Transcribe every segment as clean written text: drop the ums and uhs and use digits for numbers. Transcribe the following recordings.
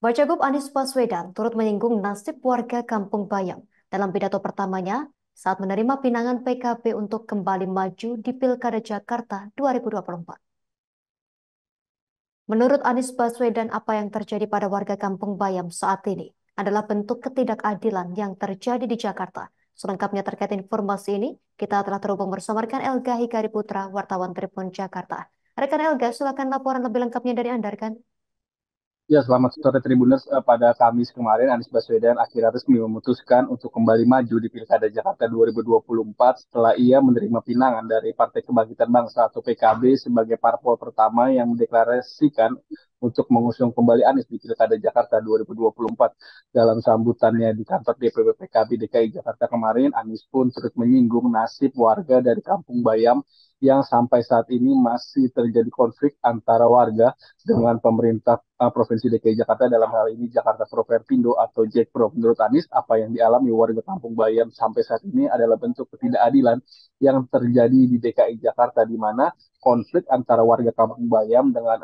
Bacagub Anies Baswedan turut menyinggung nasib warga Kampung Bayam dalam pidato pertamanya saat menerima pinangan PKB untuk kembali maju di Pilkada Jakarta 2024. Menurut Anies Baswedan, apa yang terjadi pada warga Kampung Bayam saat ini adalah bentuk ketidakadilan yang terjadi di Jakarta. Selengkapnya terkait informasi ini, kita telah terhubung bersama rekan Elga Hikari Putra, wartawan Tribun Jakarta. Rekan Elga, silakan laporan lebih lengkapnya dari Anda, rekan. Ya, selamat sore Tribuners. Pada Kamis kemarin, Anies Baswedan akhirnya resmi memutuskan untuk kembali maju di Pilkada Jakarta 2024 setelah ia menerima pinangan dari Partai Kebangkitan Bangsa atau PKB sebagai parpol pertama yang mendeklarasikan untuk mengusung kembali Anies di Pilkada Jakarta 2024. Dalam sambutannya di kantor DPP PKB DKI Jakarta kemarin, Anies pun turut menyinggung nasib warga dari Kampung Bayam yang sampai saat ini masih terjadi konflik antara warga dengan pemerintah Provinsi DKI Jakarta, dalam hal ini Jakarta Propertindo atau Jakpro. Menurut Anies, apa yang dialami warga Kampung Bayam sampai saat ini adalah bentuk ketidakadilan yang terjadi di DKI Jakarta, di mana konflik antara warga Kampung Bayam dengan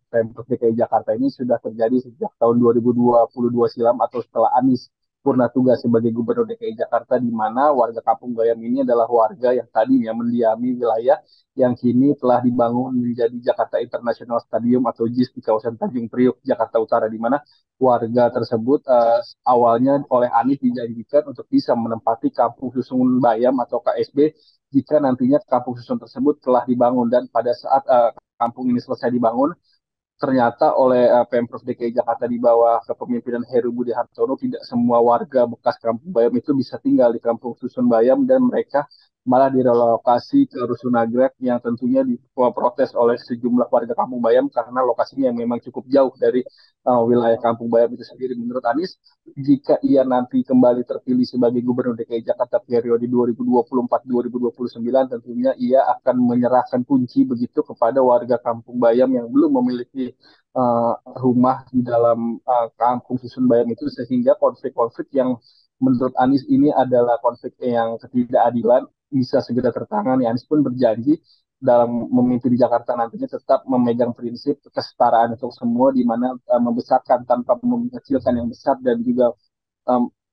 Pemprov DKI Jakarta ini sudah terjadi sejak tahun 2022 silam atau setelah Anies purna tugas sebagai Gubernur DKI Jakarta, di mana warga Kampung Bayam ini adalah warga yang tadinya mendiami wilayah yang kini telah dibangun menjadi Jakarta International Stadium atau JIS di kawasan Tanjung Priok, Jakarta Utara, di mana warga tersebut awalnya oleh Anies dijanjikan untuk bisa menempati Kampung Susun Bayam atau KSB jika nantinya kampung susun tersebut telah dibangun, dan pada saat kampung ini selesai dibangun, ternyata oleh Pemprov DKI Jakarta di bawah kepemimpinan Heru Budi Hartono, tidak semua warga bekas Kampung Bayam itu bisa tinggal di Kampung Susun Bayam, dan mereka malah direlokasi ke Rusun Nagrek yang tentunya diprotes oleh sejumlah warga Kampung Bayam karena lokasinya yang memang cukup jauh dari wilayah Kampung Bayam itu sendiri. Menurut Anies, jika ia nanti kembali terpilih sebagai Gubernur DKI Jakarta periode 2024-2029, tentunya ia akan menyerahkan kunci begitu kepada warga Kampung Bayam yang belum memiliki rumah di dalam Kampung Susun Bayam itu, sehingga konflik-konflik yang menurut Anies ini adalah konflik yang ketidakadilan bisa segera tertangani. Anies pun berjanji dalam memimpin di Jakarta nantinya tetap memegang prinsip kesetaraan untuk semua, di mana membesarkan tanpa mengecilkan yang besar dan juga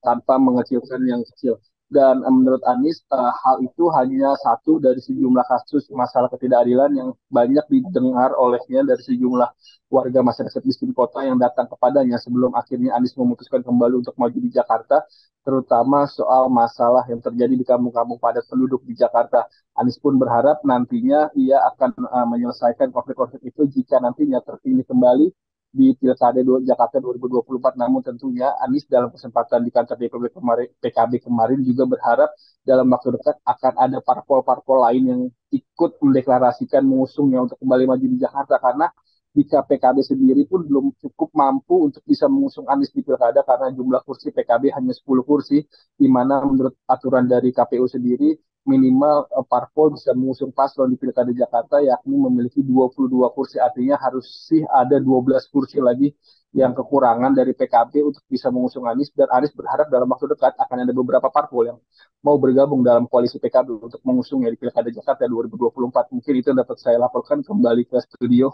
tanpa mengecilkan yang kecil. Dan menurut Anies, hal itu hanya satu dari sejumlah kasus masalah ketidakadilan yang banyak didengar olehnya dari sejumlah warga masyarakat miskin kota yang datang kepadanya sebelum akhirnya Anies memutuskan kembali untuk maju di Jakarta, terutama soal masalah yang terjadi di kampung-kampung padat penduduk di Jakarta. Anies pun berharap nantinya ia akan menyelesaikan konflik-konflik itu jika nantinya terpilih kembali di Pilkada Jakarta 2024. Namun tentunya Anies dalam kesempatan di kantor DPP kemarin, PKB kemarin juga berharap dalam waktu dekat akan ada parpol-parpol lain yang ikut mendeklarasikan mengusungnya untuk kembali maju di Jakarta, karena jika PKB sendiri pun belum cukup mampu untuk bisa mengusung Anies di Pilkada karena jumlah kursi PKB hanya 10 kursi, di mana menurut aturan dari KPU sendiri minimal parpol bisa mengusung paslon di Pilkada Jakarta yakni memiliki 22 kursi, artinya harus sih ada 12 kursi lagi yang kekurangan dari PKB untuk bisa mengusung Anies, dan Anies berharap dalam waktu dekat akan ada beberapa parpol yang mau bergabung dalam koalisi PKB untuk mengusungnya di Pilkada Jakarta 2024. Mungkin itu yang dapat saya laporkan. Kembali ke studio.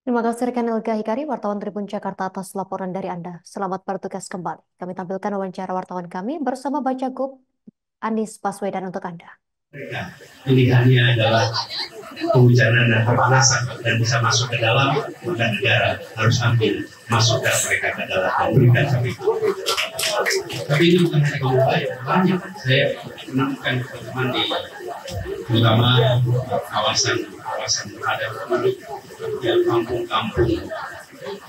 Terima kasih rekan Elga Hikari, wartawan Tribun Jakarta atas laporan dari Anda. Selamat bertugas kembali. Kami tampilkan wawancara wartawan kami bersama Bacagub Anies Baswedan untuk Anda. Pilihannya adalah kehujanan dan kepanasan dan bisa masuk ke dalam, maka negara harus ambil masukkan mereka ke dalam dan berikan kami itu. Tapi ini bukan hanya kemudian, banyak saya menemukan teman-teman di terutama kawasan ada penduduk yang kampung-kampung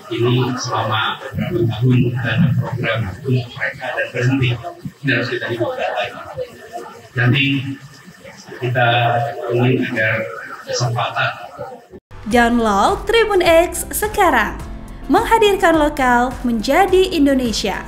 ini selama beberapa tahun ada program untuk mereka dan berhenti. Ini harus kita hidupkan lagi. Nanti kita ingin agar kesempatan. Download Tribun X sekarang, menghadirkan lokal menjadi Indonesia.